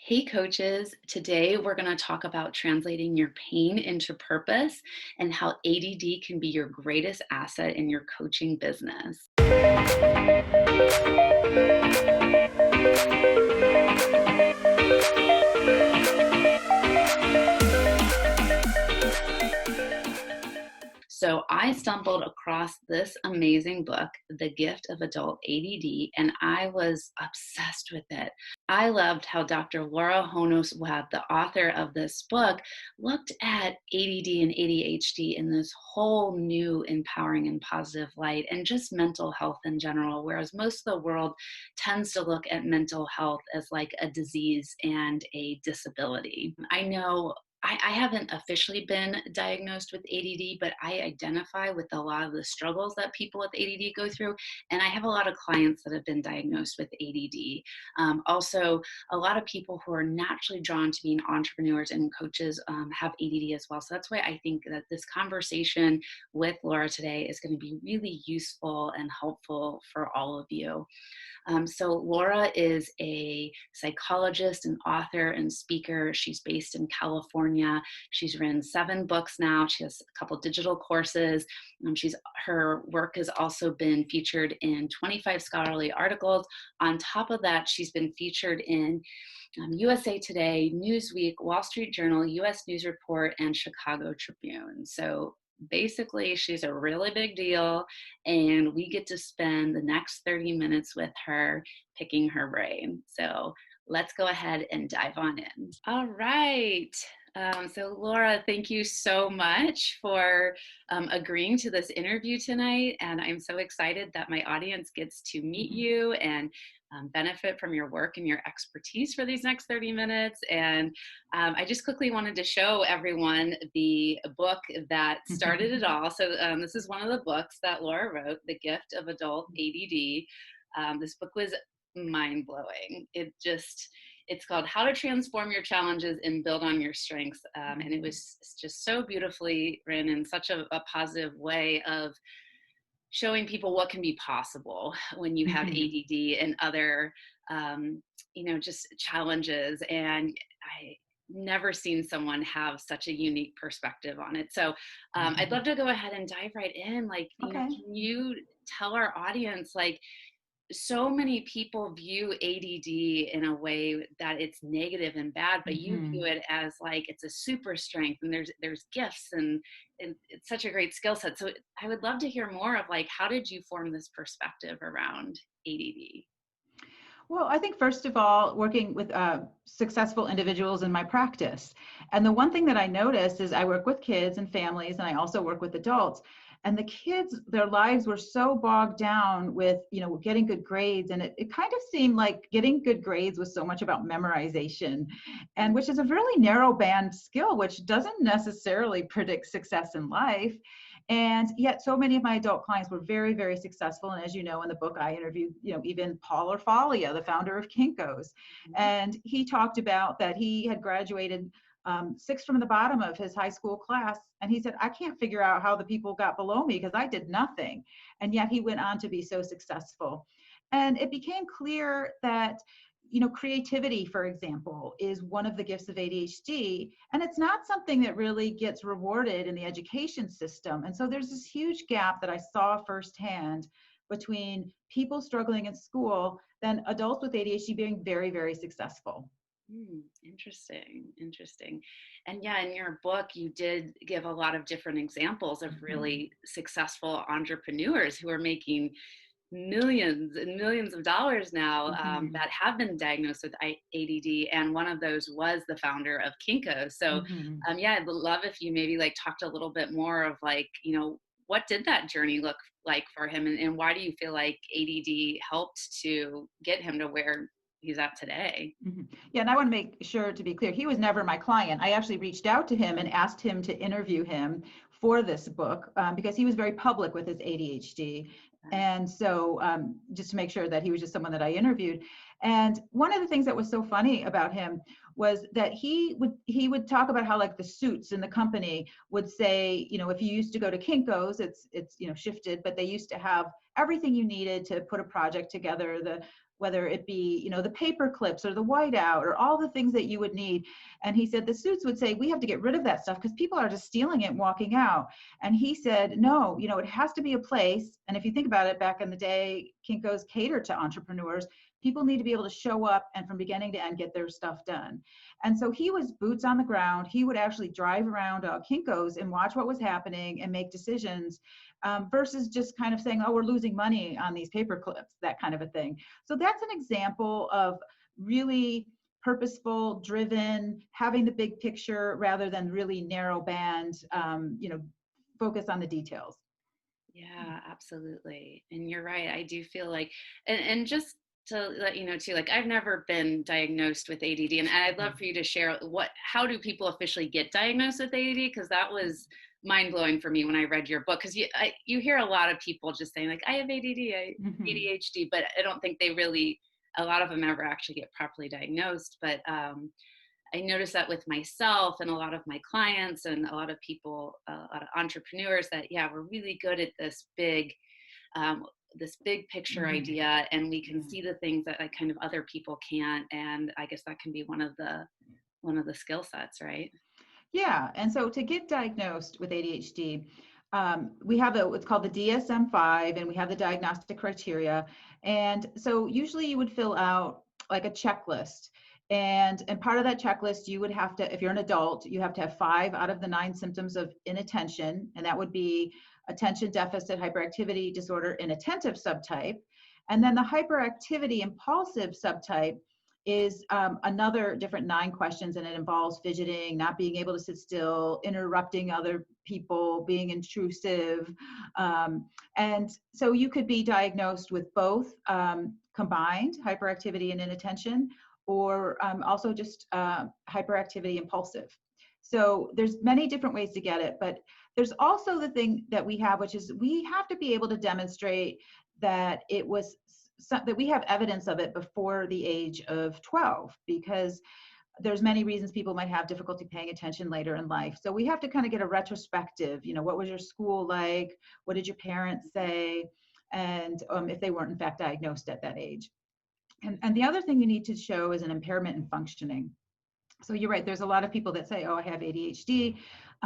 Hey coaches, today we're going to talk about translating your pain into purpose and how ADD can be your greatest asset in your coaching business. So I stumbled across this amazing book, The Gift of Adult ADD, and I was obsessed with it. I loved how Dr. Lara Honos-Webb, the author of this book, looked at ADD and ADHD in this whole new empowering and positive light, and just mental health in general, whereas most of the world tends to look at mental health as like a disease and a disability. I know I haven't officially been diagnosed with ADD, but I identify with a lot of the struggles that people with ADD go through. And I have a lot of clients that have been diagnosed with ADD. Also, a lot of people who are naturally drawn to being entrepreneurs and coaches have ADD as well. So that's why I think that this conversation with Laura today is going to be really useful and helpful for all of you. So Laura is a psychologist and author and speaker. She's based in California. She's written 7 books now. She has a couple digital courses. Her work has also been featured in 25 scholarly articles. On top of that, she's been featured in USA Today, Newsweek, Wall Street Journal, US News Report, and Chicago Tribune. So basically, she's a really big deal, and we get to spend the next 30 minutes with her picking her brain. So let's go ahead and dive on in. All right. So Laura, thank you so much for agreeing to this interview tonight. And I'm so excited that my audience gets to meet you and benefit from your work and your expertise for these next 30 minutes. And I just quickly wanted to show everyone the book that started it all. So this is one of the books that Laura wrote, The Gift of Adult ADD. This book was mind-blowing. It's called How to Transform Your Challenges and Build on Your Strengths. And it was just so beautifully written in such a positive way of showing people what can be possible when you have ADD and other, just challenges. And I never seen someone have such a unique perspective on it. So I'd love to go ahead and dive right in. Okay. Can you tell our audience, so many people view ADD in a way that it's negative and bad, but you view it as like it's a super strength, and there's gifts and it's such a great skill set. So I would love to hear more of how did you form this perspective around ADD? Well, I think first of all, working with successful individuals in my practice. And the one thing that I noticed is I work with kids and families, and I also work with adults. And the kids, their lives were so bogged down with, getting good grades. And it kind of seemed like getting good grades was so much about memorization, and which is a really narrow band skill, which doesn't necessarily predict success in life. And yet so many of my adult clients were very, very successful. And as you know, in the book, I interviewed, even Paul Orfalia, the founder of Kinko's. And he talked about that he had graduated 6th from the bottom of his high school class. And he said, I can't figure out how the people got below me because I did nothing. And yet he went on to be so successful. And it became clear that creativity, for example, is one of the gifts of ADHD, and it's not something that really gets rewarded in the education system. And so there's this huge gap that I saw firsthand between people struggling in school than adults with ADHD being very, very successful. Interesting. And yeah, in your book, you did give a lot of different examples of really successful entrepreneurs who are making millions and millions of dollars now that have been diagnosed with ADD, and one of those was the founder of Kinko. So yeah, I'd love if you maybe talked a little bit more of what did that journey look like for him, and why do you feel like ADD helped to get him to where he's at today? Yeah, and I want to make sure to be clear, he was never my client. I actually reached out to him and asked him to interview him for this book because he was very public with his ADHD. And so just to make sure that he was just someone that I interviewed. And one of the things that was so funny about him was that he would talk about how the suits in the company would say, if you used to go to Kinko's, it's shifted, but they used to have everything you needed to put a project together, the whether it be, the paper clips or the whiteout or all the things that you would need. And he said the suits would say, we have to get rid of that stuff because people are just stealing it and walking out. And he said, no, it has to be a place. And if you think about it, back in the day, Kinko's catered to entrepreneurs. People need to be able to show up and from beginning to end get their stuff done. And so he was boots on the ground. He would actually drive around Kinko's and watch what was happening and make decisions, versus just kind of saying, oh, we're losing money on these paper clips, that kind of a thing. So that's an example of really purposeful, driven, having the big picture rather than really narrow band, focus on the details. Yeah, absolutely. And you're right. I do feel like, and just to let you know too, like I've never been diagnosed with ADD, and I'd love for you to share how do people officially get diagnosed with ADD? Because that was mind blowing for me when I read your book. Because you hear a lot of people just saying like, I have ADD, ADHD, but I don't think a lot of them ever actually get properly diagnosed. But I noticed that with myself and a lot of my clients and a lot of people, a lot of entrepreneurs, that we're really good at this big picture idea, and we can see the things that kind of other people can't. And I guess that can be one of the skill sets, right? Yeah, and so to get diagnosed with ADHD, we have what's called the DSM-5, and we have the diagnostic criteria. And so usually you would fill out like a checklist. And part of that checklist, you would have to, if you're an adult, you have to have 5 out of the 9 symptoms of inattention. And that would be attention deficit hyperactivity disorder inattentive subtype. And then the hyperactivity impulsive subtype is another different 9 questions, and it involves fidgeting, not being able to sit still, interrupting other people, being intrusive. And so you could be diagnosed with both combined hyperactivity and inattention, or also just hyperactivity impulsive. So there's many different ways to get it, but there's also the thing that we have, which is we have to be able to demonstrate that that we have evidence of it before the age of 12, because there's many reasons people might have difficulty paying attention later in life. So we have to kind of get a retrospective, what was your school like? What did your parents say? And if they weren't in fact diagnosed at that age. And the other thing you need to show is an impairment in functioning. So you're right, there's a lot of people that say, oh, I have ADHD,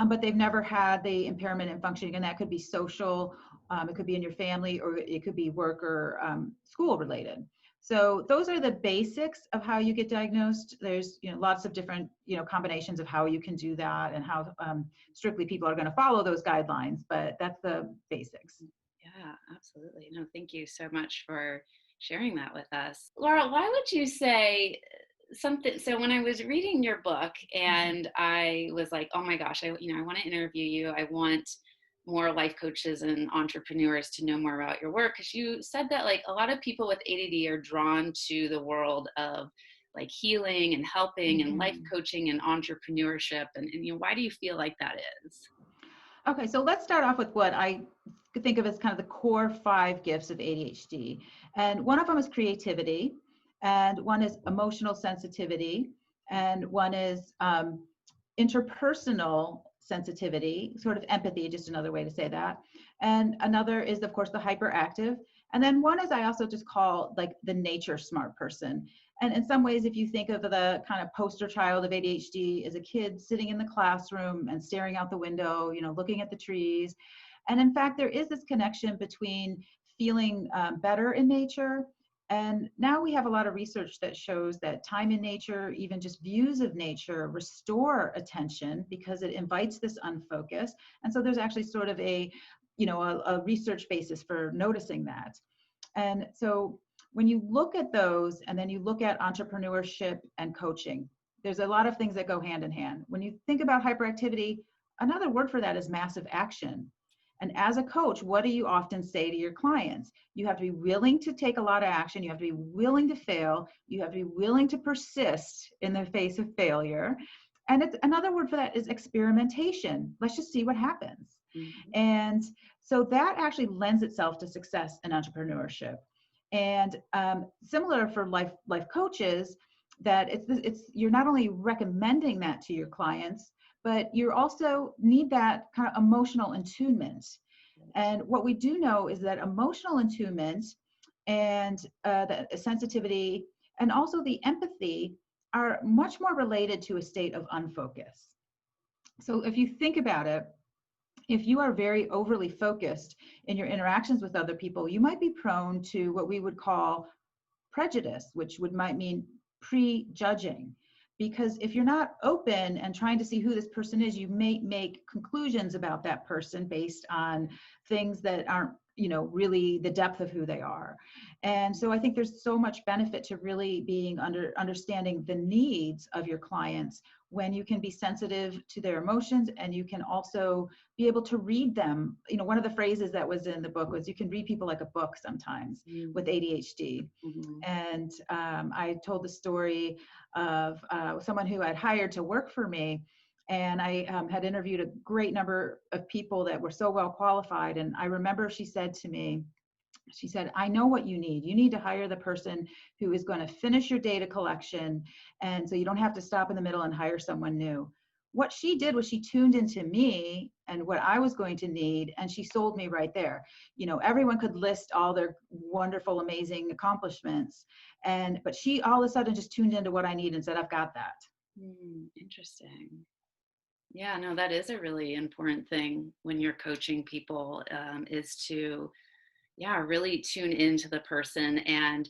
but they've never had the impairment in functioning, and that could be social, it could be in your family, or it could be work or school related. So those are the basics of how you get diagnosed. There's lots of different combinations of how you can do that, and how strictly people are going to follow those guidelines, but that's the basics. Yeah, absolutely. No, thank you so much for sharing that with us. Laura, why would you say something? So when I was reading your book and I was like, oh my gosh, I want to interview you. I want more life coaches and entrepreneurs to know more about your work. Because you said that like a lot of people with ADD are drawn to the world of like healing and helping and life coaching and entrepreneurship. And why do you feel like that is? Okay, so let's start off with what I think of as kind of the core 5 gifts of ADHD. And one of them is creativity, and one is emotional sensitivity, and one is interpersonal sensitivity, sort of empathy, just another way to say that. And another is, of course, the hyperactive. And then one is I also just call like the nature smart person. And in some ways, if you think of the kind of poster child of ADHD as a kid sitting in the classroom and staring out the window, looking at the trees. And in fact, there is this connection between feeling better in nature. And now we have a lot of research that shows that time in nature, even just views of nature, restore attention because it invites this unfocus. And so there's actually sort of a research basis for noticing that. And so when you look at those, and then you look at entrepreneurship and coaching, there's a lot of things that go hand in hand. When you think about hyperactivity, another word for that is massive action. And as a coach, what do you often say to your clients? You have to be willing to take a lot of action. You have to be willing to fail. You have to be willing to persist in the face of failure. And it's another word for that is experimentation. Let's just see what happens. And so that actually lends itself to success in entrepreneurship. And similar for life coaches, that it's you're not only recommending that to your clients, but you also need that kind of emotional attunement. And what we do know is that emotional attunement and the sensitivity, and also the empathy are much more related to a state of unfocus. So if you think about it, if you are very overly focused in your interactions with other people, you might be prone to what we would call prejudice, which might mean prejudging. Because if you're not open and trying to see who this person is, you may make conclusions about that person based on things that aren't, really the depth of who they are. And so I think there's so much benefit to really being understanding the needs of your clients when you can be sensitive to their emotions, and you can also be able to read them. One of the phrases that was in the book was, you can read people like a book sometimes with ADHD. Mm-hmm. And I told the story of someone who I'd hired to work for me. And I had interviewed a great number of people that were so well qualified. And I remember she said to me, I know what you need. You need to hire the person who is going to finish your data collection. And so you don't have to stop in the middle and hire someone new. What she did was she tuned into me and what I was going to need, and she sold me right there. Everyone could list all their wonderful, amazing accomplishments, but she all of a sudden just tuned into what I need and said, I've got that. Interesting. Yeah, no, that is a really important thing when you're coaching people, is to, really tune into the person and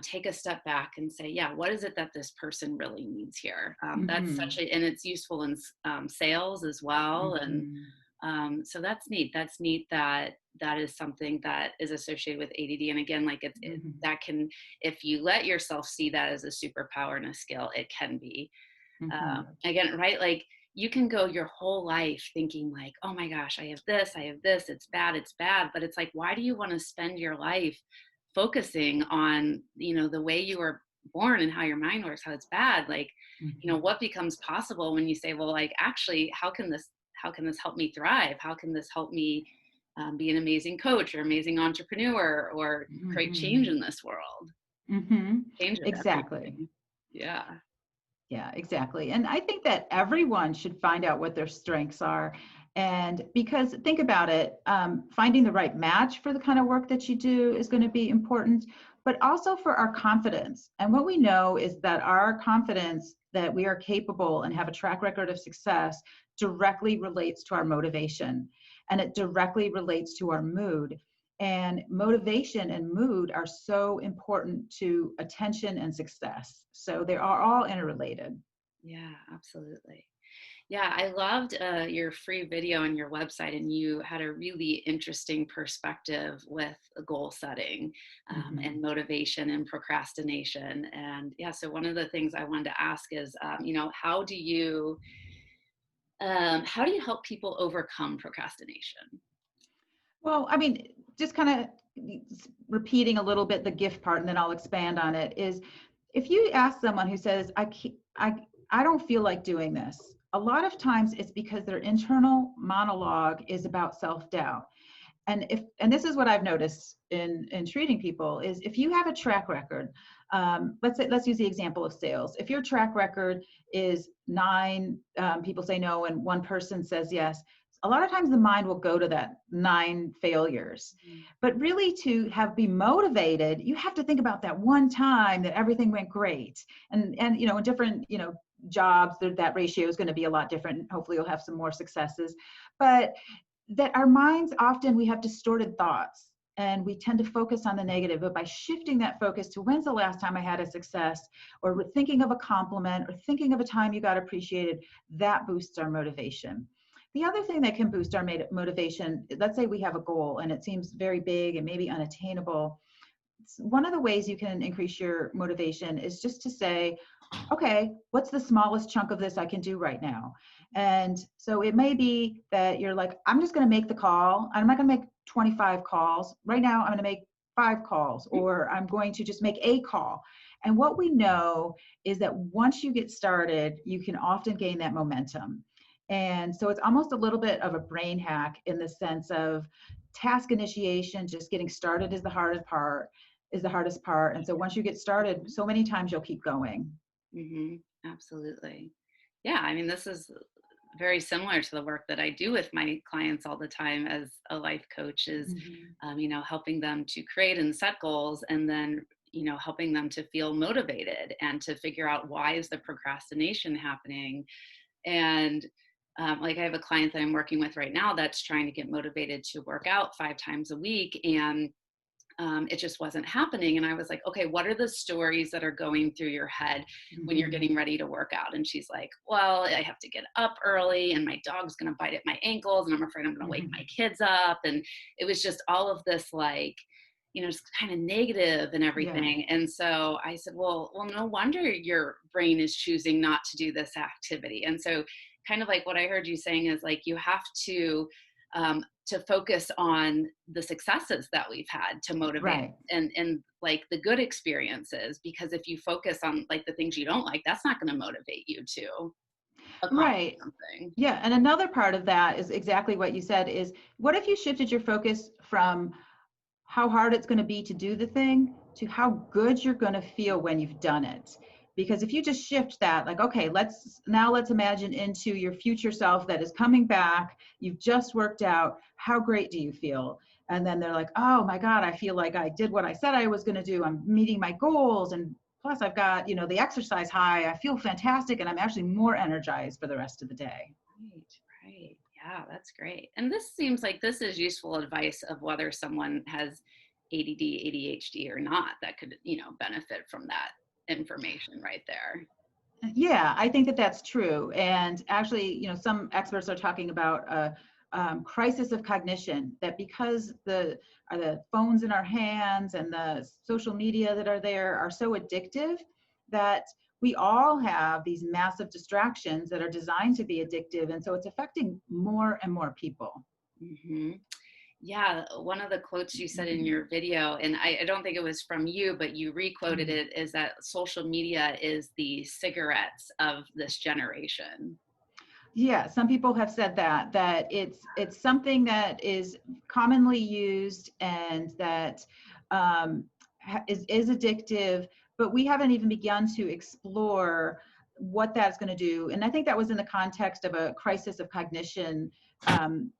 take a step back and say, what is it that this person really needs here? That's and it's useful in sales as well. And so that's neat. That's neat that is something that is associated with ADD. And again, like that can, if you let yourself see that as a superpower and a skill, it can be. Again, right? Like, you can go your whole life thinking like, oh my gosh, I have this, it's bad. But it's like, why do you want to spend your life focusing on, the way you were born and how your mind works, how it's bad? Like, what becomes possible when you say, well, like, actually, how can this help me thrive? How can this help me be an amazing coach or amazing entrepreneur or create change in this world? Change is Exactly. everything. Yeah. Yeah, exactly. And I think that everyone should find out what their strengths are. And because think about it, finding the right match for the kind of work that you do is going to be important, but also for our confidence. And what we know is that our confidence that we are capable and have a track record of success directly relates to our motivation, and it directly relates to our mood. And motivation and mood are so important to attention and success. So they are all interrelated. Yeah, absolutely. Yeah, I loved your free video on your website, and you had a really interesting perspective with goal setting and motivation and procrastination. And so one of the things I wanted to ask is, how do you help people overcome procrastination? Well, I mean, just kind of repeating a little bit the gift part, and then I'll expand on it, is if you ask someone who says, I don't feel like doing this, a lot of times it's because their internal monologue is about self-doubt. And this is what I've noticed in treating people, is if you have a track record, let's use the example of sales. If your track record is 9 people say no and 1 person says yes, a lot of times the mind will go to that 9 failures. But really, to be motivated, you have to think about that one time that everything went great. And in different jobs, that ratio is going to be a lot different. Hopefully you'll have some more successes, but that our minds, often we have distorted thoughts and we tend to focus on the negative. But by shifting that focus to, when's the last time I had a success, or thinking of a compliment, or thinking of a time you got appreciated, that boosts our motivation. The other thing that can boost our motivation, let's say we have a goal and it seems very big and maybe unattainable. One of the ways you can increase your motivation is just to say, okay, what's the smallest chunk of this I can do right now? And so it may be that you're like, I'm just going to make the call. I'm not going to make 25 calls. Right now, I'm going to make 5 calls, or I'm going to just make a call. And what we know is that once you get started, you can often gain that momentum. And so it's almost a little bit of a brain hack, in the sense of task initiation, just getting started is the hardest part. And so once you get started, so many times you'll keep going. Absolutely. Yeah, I mean, this is very similar to the work that I do with my clients all the time as a life coach is, Mhm. helping them to create and set goals, and then, helping them to feel motivated and to figure out why is the procrastination happening. And like I have a client that I'm working with right now that's trying to get motivated to work out 5 times a week. And it just wasn't happening. And I was like, okay, what are the stories that are going through your head when you're Mhm. getting ready to work out? And she's like, well, I have to get up early and my dog's going to bite at my ankles and I'm afraid I'm going to wake my Mhm. kids up. And it was just all of this, like, just kind of negative and Yeah. everything. And so I said, well, no wonder your brain is choosing not to do this activity. And so kind of like what I heard you saying is like, you have to focus on the successes that we've had to motivate, Right. and like the good experiences, because if you focus on like the things you don't like, that's not going to motivate you to accomplish Right. something. Yeah, and another part of that is exactly what you said is what if you shifted your focus from how hard it's going to be to do the thing to how good you're going to feel when you've done it. Because if you just shift that, like, okay, let's imagine into your future self that is coming back, you've just worked out, how great do you feel? And then they're like, oh my God, I feel like I did what I said I was going to do. I'm meeting my goals. And plus I've got, the exercise high. I feel fantastic. And I'm actually more energized for the rest of the day. Right, right. Yeah, that's great. And this seems like this is useful advice of whether someone has ADD, ADHD or not, that could, benefit from that information right there. Yeah, I think that that's true. And actually, some experts are talking about a crisis of cognition, that because the phones in our hands and the social media that are there are so addictive, that we all have these massive distractions that are designed to be addictive. And so it's affecting more and more people. Hmm. Yeah, one of the quotes you said in your video, and I don't think it was from you, but you requoted Mhm. it, is that social media is the cigarettes of this generation. Yeah, some people have said that it's something that is commonly used and that is addictive, but we haven't even begun to explore what that's going to do. And I think that was in the context of a crisis of cognition.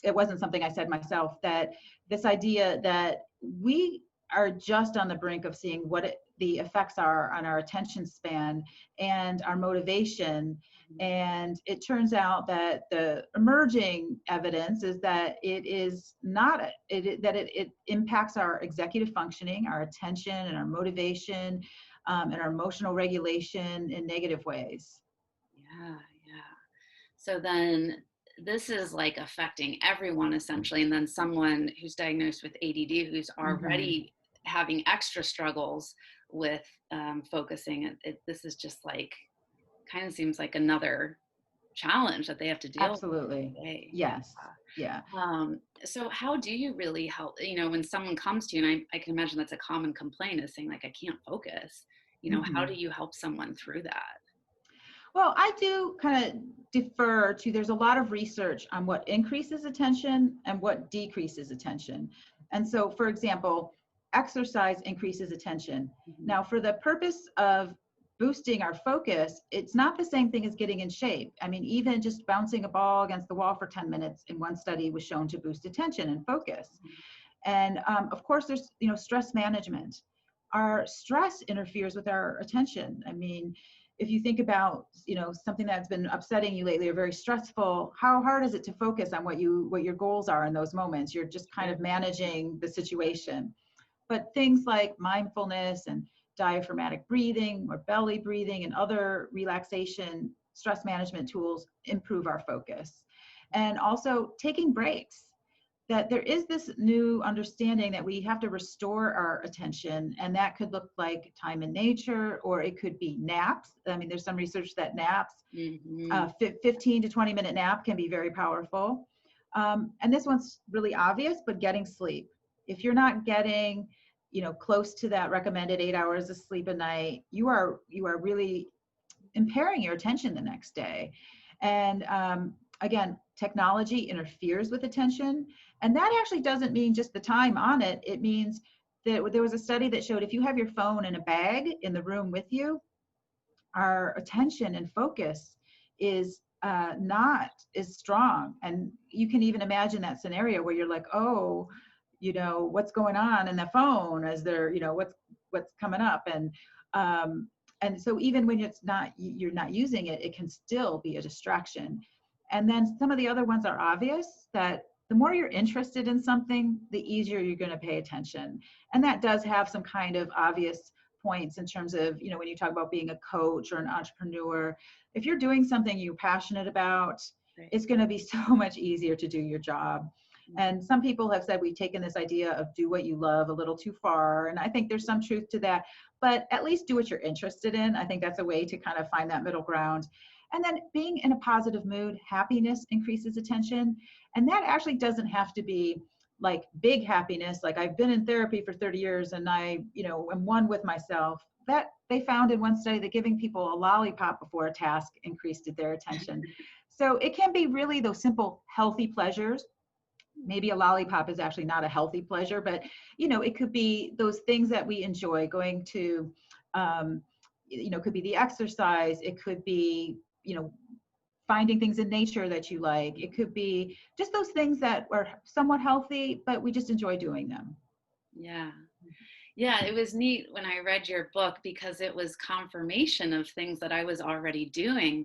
It wasn't something I said myself. That this idea that we are just on the brink of seeing what the effects are on our attention span and our motivation, and it turns out that the emerging evidence is that it is not, it impacts our executive functioning, our attention, and our motivation, and our emotional regulation in negative ways. Yeah, yeah. So then this is like affecting everyone essentially. And then someone who's diagnosed with ADD who's Mm-hmm. already having extra struggles with focusing, this is just like kind of seems like another challenge that they have to deal with Absolutely. every day. Yes. Yeah. So how do you really help, when someone comes to you, and I can imagine that's a common complaint is saying like, I can't focus, how Mm-hmm. do you help someone through that? Well, I do kind of defer to, there's a lot of research on what increases attention and what decreases attention. And so, for example, exercise increases attention. Mhm. Now, for the purpose of boosting our focus, it's not the same thing as getting in shape. I mean, even just bouncing a ball against the wall for 10 minutes in one study was shown to boost attention and focus. And of course, there's, stress management. Our stress interferes with our attention. I mean, if you think about, something that's been upsetting you lately or very stressful, how hard is it to focus on what your goals are in those moments? You're just kind of managing the situation. But things like mindfulness and diaphragmatic breathing or belly breathing and other relaxation stress management tools improve our focus. And also taking breaks, that there is this new understanding that we have to restore our attention, and that could look like time in nature, or it could be naps. I mean, there's some research that naps, Mhm. 15 to 20-minute nap can be very powerful. And this one's really obvious, but getting sleep. If you're not getting, close to that recommended 8 hours of sleep a night, you are really impairing your attention the next day. And again, technology interferes with attention. And that actually doesn't mean just the time on it. It means that there was a study that showed if you have your phone in a bag in the room with you, our attention and focus is not as strong. And you can even imagine that scenario where you're like, oh, what's going on in the phone? Is there, what's coming up? And so even when you're not using it, it can still be a distraction. And then some of the other ones are obvious, that the more you're interested in something, the easier you're going to pay attention. And that does have some kind of obvious points in terms of, when you talk about being a coach or an entrepreneur, if you're doing something you're passionate about, Right. it's going to be so much easier to do your job. And some people have said we've taken this idea of do what you love a little too far. And I think there's some truth to that, but at least do what you're interested in. I think that's a way to kind of find that middle ground. And then being in a positive mood, happiness increases attention. And that actually doesn't have to be like big happiness. Like I've been in therapy for 30 years and I, am one with myself. That they found in one study that giving people a lollipop before a task increased their attention. So it can be really those simple, healthy pleasures. Maybe a lollipop is actually not a healthy pleasure, but it could be those things that we enjoy going to, could be the exercise. It could be, finding things in nature that you like. It could be just those things that are somewhat healthy, but we just enjoy doing them. Yeah. Yeah, it was neat when I read your book because it was confirmation of things that I was already doing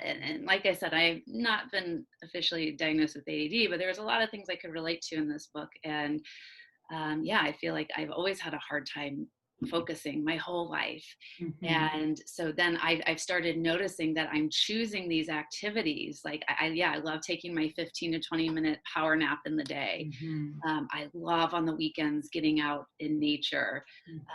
and like I said, I've not been officially diagnosed with ADD, but there was a lot of things I could relate to in this book. And I feel like I've always had a hard time focusing my whole life. Mm-hmm. And so then I've started noticing that I'm choosing these activities. Like I love taking my 15 to 20 minute power nap in the day. Mm-hmm. I love on the weekends getting out in nature.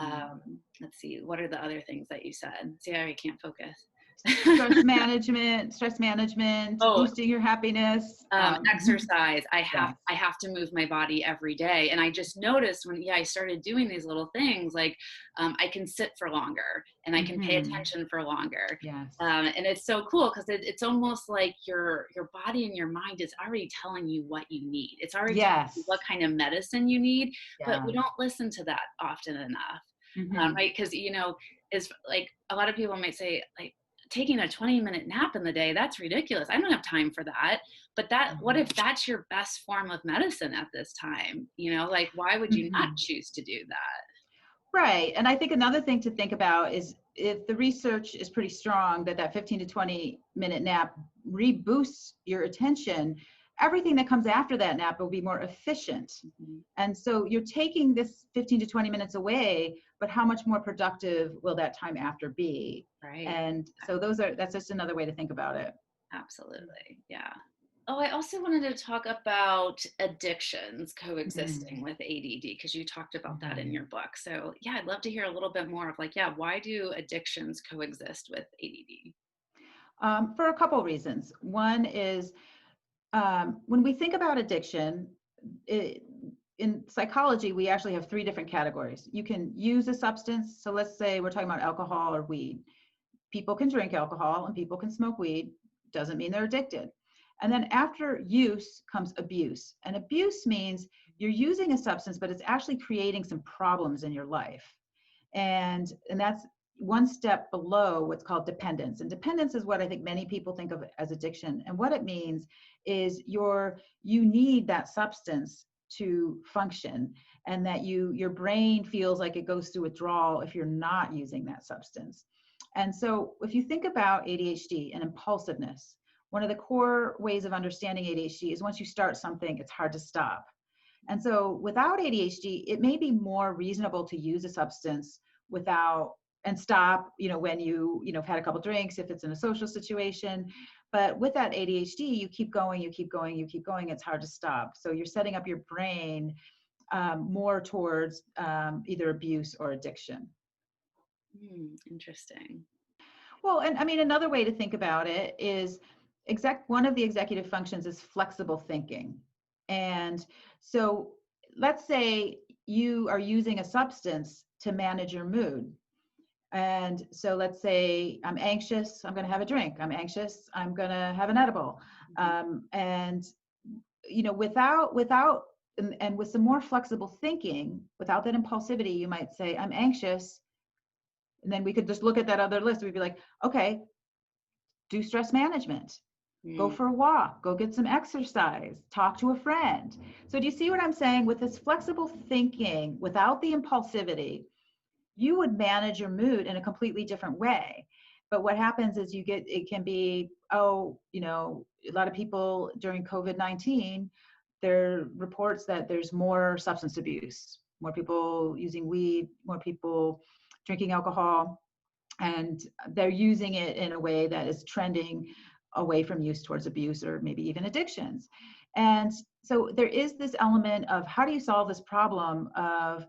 Mm-hmm. Let's see, what are the other things that you said? See, I can't focus. stress management, Oh, boosting your happiness. exercise. I Yes. have to move my body every day. And I just noticed when I started doing these little things, like I can sit for longer and I can pay Mm-hmm. attention for longer. Yes. And it's so cool because it's almost like your body and your mind is already telling you what you need. It's already telling you Yes. what kind of medicine you need, but Yeah. we don't listen to that often enough. Mm-hmm. Right? Because is like a lot of people might say like taking a 20-minute nap in the day, that's ridiculous. I don't have time for that. But what if that's your best form of medicine at this time? Like why would you not Mm-hmm. choose to do that? Right. And I think another thing to think about is if the research is pretty strong that 15 to 20-minute nap reboosts your attention, everything that comes after that nap will be more efficient. Mm-hmm. And so you're taking this 15 to 20 minutes away, but how much more productive will that time after be? Right. And so that's just another way to think about it. Absolutely. Yeah. Oh, I also wanted to talk about addictions coexisting with ADD because you talked about that in your book. So, yeah, I'd love to hear a little bit more of why do addictions coexist with ADD? For a couple of reasons. One is when we think about addiction, in psychology, we actually have three different categories. You can use a substance. So let's say we're talking about alcohol or weed. People can drink alcohol and people can smoke weed. Doesn't mean they're addicted. And then after use comes abuse. And abuse means you're using a substance, but it's actually creating some problems in your life. And that's one step below what's called dependence. And dependence is what I think many people think of as addiction. And what it means is you need that substance to function, and that your brain feels like it goes through withdrawal if you're not using that substance. And so if you think about ADHD and impulsiveness, one of the core ways of understanding ADHD is once you start something, it's hard to stop. And so without ADHD, it may be more reasonable to use a substance and stop, when you've had a couple drinks, if it's in a social situation. But with that ADHD, you keep going, it's hard to stop. So you're setting up your brain more towards either abuse or addiction. Interesting. Well, and I mean, another way to think about it is one of the executive functions is flexible thinking. And so let's say you are using a substance to manage your mood. And so let's say I'm anxious, I'm going to have a drink. I'm anxious, I'm going to have an edible. And with some more flexible thinking, without that impulsivity, you might say, I'm anxious. And then we could just look at that other list. We'd be like, okay, do stress management. Go Mm. for a walk, go get some exercise, talk to a friend. So do you see what I'm saying? With this flexible thinking, without the impulsivity, you would manage your mood in a completely different way. But what happens is it can be, a lot of people during COVID-19, there are reports that there's more substance abuse, more people using weed, more people drinking alcohol, and they're using it in a way that is trending away from use towards abuse or maybe even addictions. And so there is this element of how do you solve this problem of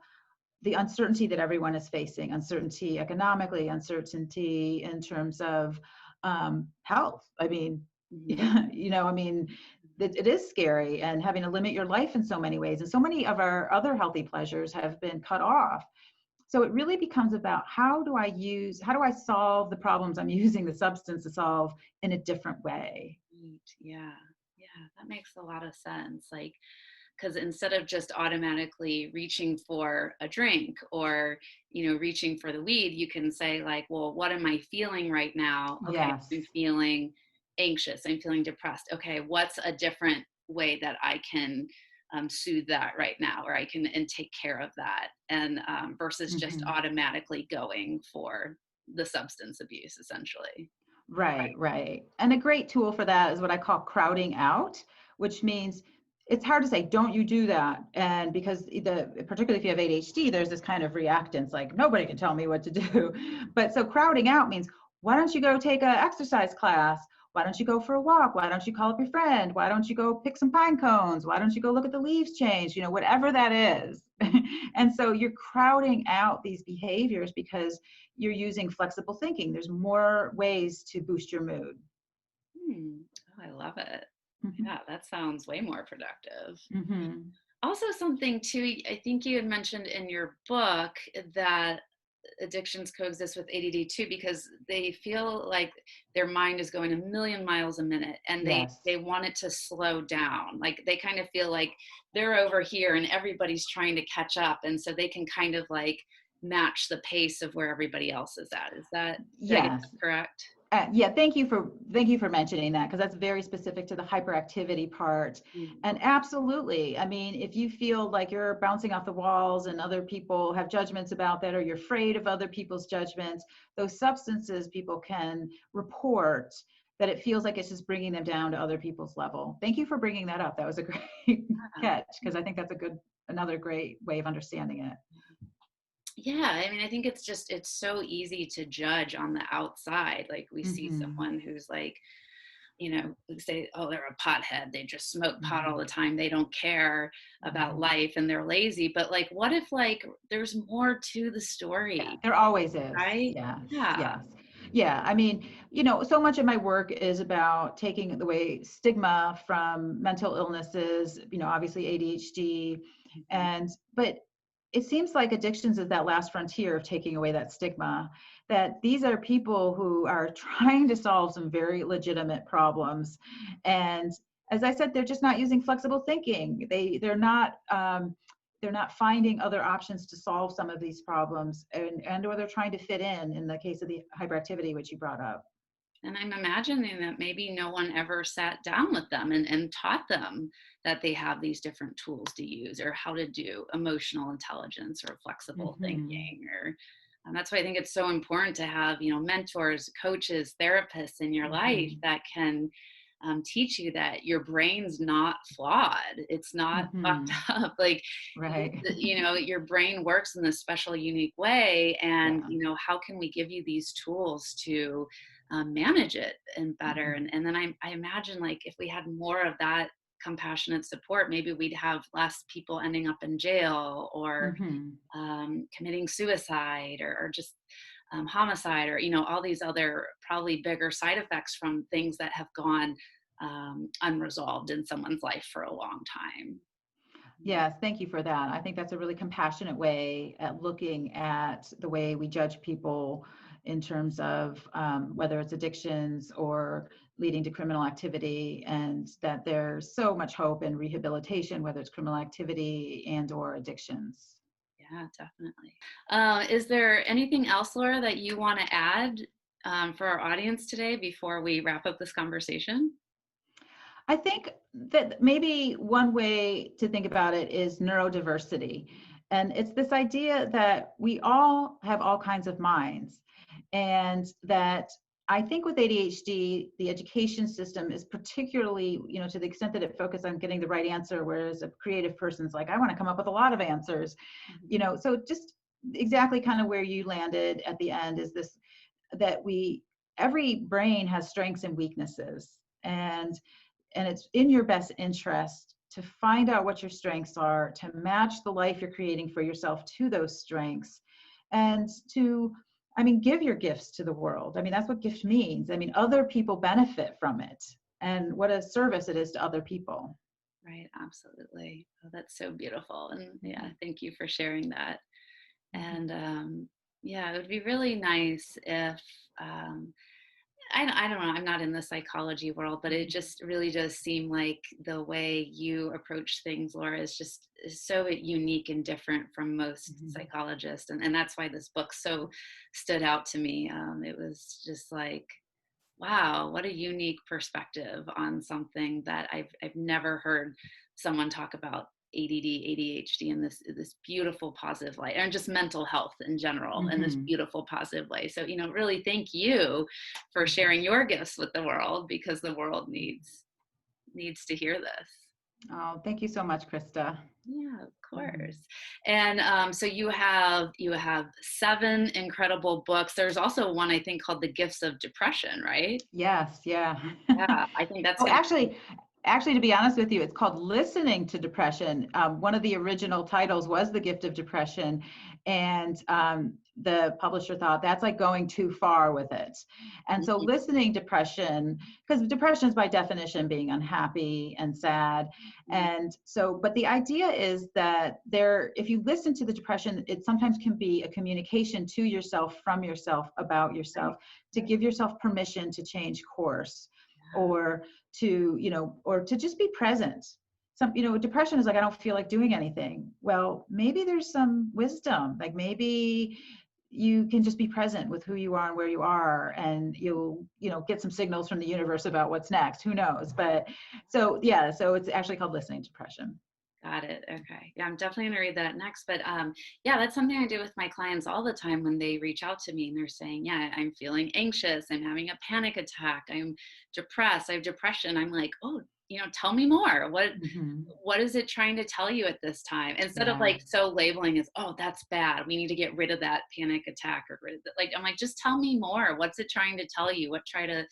the uncertainty that everyone is facing, uncertainty economically, uncertainty in terms of health. I mean, Mhm. it is scary, and having to limit your life in so many ways. And so many of our other healthy pleasures have been cut off. So it really becomes about how do I solve the problems I'm using the substance to solve in a different way? Right. Yeah. Yeah. That makes a lot of sense. Like, because instead of just automatically reaching for a drink or reaching for the weed, you can say like, well, what am I feeling right now? Okay, Yes. I'm feeling anxious, I'm feeling depressed. Okay, what's a different way that I can soothe that right now, or I can and take care of that, and versus just Mhm. automatically going for the substance abuse essentially. Right, right. And a great tool for that is what I call crowding out, which means it's hard to say, don't you do that. And because particularly if you have ADHD, there's this kind of reactance, like nobody can tell me what to do. But so crowding out means, why don't you go take an exercise class? Why don't you go for a walk? Why don't you call up your friend? Why don't you go pick some pine cones? Why don't you go look at the leaves change? Whatever that is. And so you're crowding out these behaviors because you're using flexible thinking. There's more ways to boost your mood. Hmm. Oh, I love it. Mm-hmm. Yeah, that sounds way more productive. Mm-hmm. Also, something too, I think you had mentioned in your book that addictions coexist with ADD too, because they feel like their mind is going a million miles a minute, and they Yes. want it to slow down. Like they kind of feel like they're over here and everybody's trying to catch up, and so they can kind of like match the pace of where everybody else is at. Did I get Yes. that correct? Yeah, thank you for mentioning that, because that's very specific to the hyperactivity part. Mm. And absolutely, I mean, if you feel like you're bouncing off the walls and other people have judgments about that, or you're afraid of other people's judgments, those substances people can report that it feels like it's just bringing them down to other people's level. Thank you for bringing that up. That was a great catch, because I think that's another great way of understanding it. Yeah, I mean, I think it's so easy to judge on the outside. Like we see Mm-hmm. someone who's like, we say, oh, they're a pothead. They just smoke pot all Mm-hmm. the time. They don't care about Mm-hmm. life and they're lazy. But like, what if like there's more to the Yeah, story, there always is. right? Yes, Yeah. yes. Yeah, I mean, so much of my work is about taking away stigma from mental illnesses, obviously ADHD. Mhm. But it seems like addictions is that last frontier of taking away that stigma, that these are people who are trying to solve some very legitimate problems. And as I said, they're just not using flexible thinking. They're not finding other options to solve some of these problems, and or they're trying to fit in the case of the hyperactivity, which you brought up. And I'm imagining that maybe no one ever sat down with them and taught them that they have these different tools to use, or how to do emotional intelligence or flexible Mm-hmm. thinking, or and that's why I think it's so important to have mentors, coaches, therapists in your life Mm-hmm. that can teach you that your brain's not flawed, it's not fucked Mm-hmm. up. Like Right. your brain works in this special unique way, and Yeah. how can we give you these tools to manage it and better. Mm-hmm. And then I imagine like if we had more of that compassionate support, maybe we'd have less people ending up in jail or Mm-hmm. committing suicide, or just homicide, or all these other probably bigger side effects from things that have gone unresolved in someone's life for a long time. Yes, thank you for that. I think that's a really compassionate way at looking at the way we judge people in terms of whether it's addictions or leading to criminal activity, and that there's so much hope in rehabilitation, whether it's criminal activity and or addictions. Yeah, definitely. Is there anything else, Laura, that you want to add for our audience today before we wrap up this conversation? I think that maybe one way to think about it is neurodiversity. And it's this idea that we all have all kinds of minds, and that I think with ADHD, the education system is particularly, to the extent that it focuses on getting the right answer, whereas a creative person's like, I want to come up with a lot of answers, so just exactly kind of where you landed at the end is this, that every brain has strengths and weaknesses, and it's in your best interest to find out what your strengths are, to match the life you're creating for yourself to those strengths, and to, give your gifts to the world. That's what gift means. Other people benefit from it, and what a service it is to other people. Right, absolutely. Oh, that's so beautiful. And yeah, thank you for sharing that. And yeah, it would be really nice if I don't know, I'm not in the psychology world, but it just really does seem like the way you approach things, Laura, is so unique and different from most psychologists. And that's why this book so stood out to me. It was just like, wow, what a unique perspective on something that I've never heard someone talk about ADD, ADHD in this beautiful positive light, and just mental health in general in this beautiful positive way. So, really thank you for sharing your gifts with the world, because the world needs to hear this. Oh, thank you so much, Krista. Yeah, of course. And so you have 7 incredible books. There's also one, I think, called The Gifts of Depression, right? Yes, yeah. Yeah, I think that's Oh, going actually, to be honest with you, it's called Listening to Depression. One of the original titles was The Gift of Depression, and the publisher thought that's like going too far with it. And so listening depression, because depression is by definition being unhappy and sad. And so, but the idea is that if you listen to the depression, it sometimes can be a communication to yourself, from yourself, about yourself, to give yourself permission to change course, or to just be present. Depression is like, I don't feel like doing anything. Well, maybe there's some wisdom, like maybe you can just be present with who you are and where you are, and you'll get some signals from the universe about what's next. Who knows? But so it's actually called Listening to Depression. Got it. Okay. Yeah, I'm definitely going to read that next. But yeah, that's something I do with my clients all the time when they reach out to me and they're saying, yeah, I'm feeling anxious. I'm having a panic attack. I'm depressed. I have depression. I'm like, oh, tell me more. What is it trying to tell you at this time? Instead of like so labeling as, oh, that's bad, we need to get rid of that panic attack, or rid of it. Like, I'm like, just tell me more. What's it trying to tell you? What kind of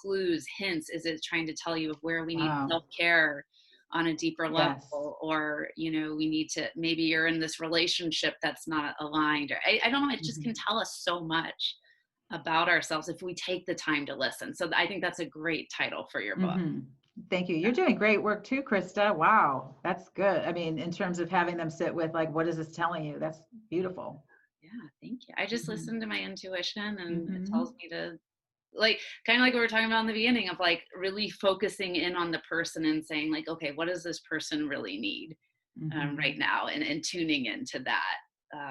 clues, hints is it trying to tell you of where we need self-care on a deeper level? Or we need to, maybe you're in this relationship that's not aligned, or I don't know, it just can tell us so much about ourselves if we take the time to listen. So I think that's a great title for your book. Thank you. You're doing great work too, Krista. Wow, that's good. In terms of having them sit with, like, what is this telling you? That's beautiful. Yeah, thank you. I just listen to my intuition, and it tells me to, like, kind of like we were talking about in the beginning, of like really focusing in on the person and saying, like, okay, what does this person really need right now, and tuning into that.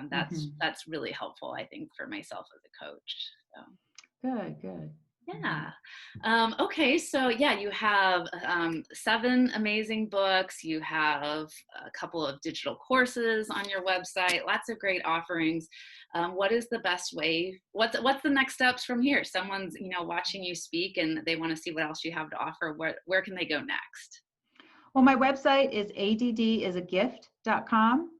That's really helpful, I think, for myself as a coach. So. Good. Yeah. Okay. So yeah, you have 7 amazing books. You have a couple of digital courses on your website. Lots of great offerings. What is the best way? What's the next steps from here? Someone's watching you speak and they want to see what else you have to offer. Where can they go next? Well, my website is add.gift.com.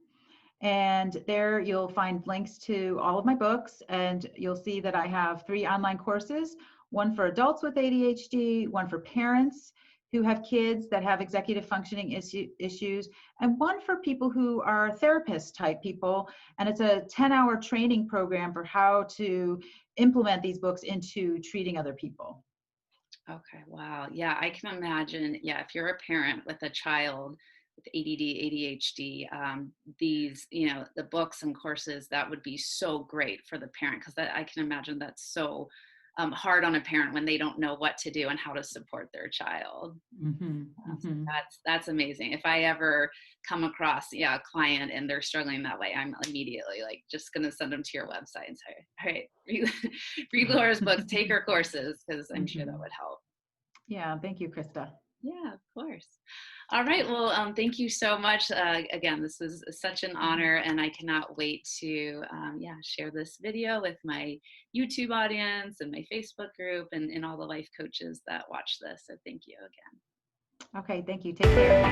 And there you'll find links to all of my books, and you'll see that I have 3 online courses, one for adults with ADHD, one for parents who have kids that have executive functioning issues, and one for people who are therapist type people. And it's a 10-hour training program for how to implement these books into treating other people. Okay. Wow. Yeah, I can imagine. Yeah, if you're a parent with a child with ADD, ADHD, these, the books and courses, that would be so great for the parent, because I can imagine that's so hard on a parent when they don't know what to do and how to support their child. So that's amazing. If I ever come across a client and they're struggling that way, I'm immediately like just going to send them to your website and say, all right, read Laura's books, take her courses, because I'm sure that would help. Yeah, thank you, Krista. Yeah, of course. All right. Well, thank you so much. Again, this was such an honor, and I cannot wait to, yeah, share this video with my YouTube audience and my Facebook group and all the life coaches that watch this. So thank you again. Okay, thank you. Take care.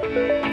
Bye.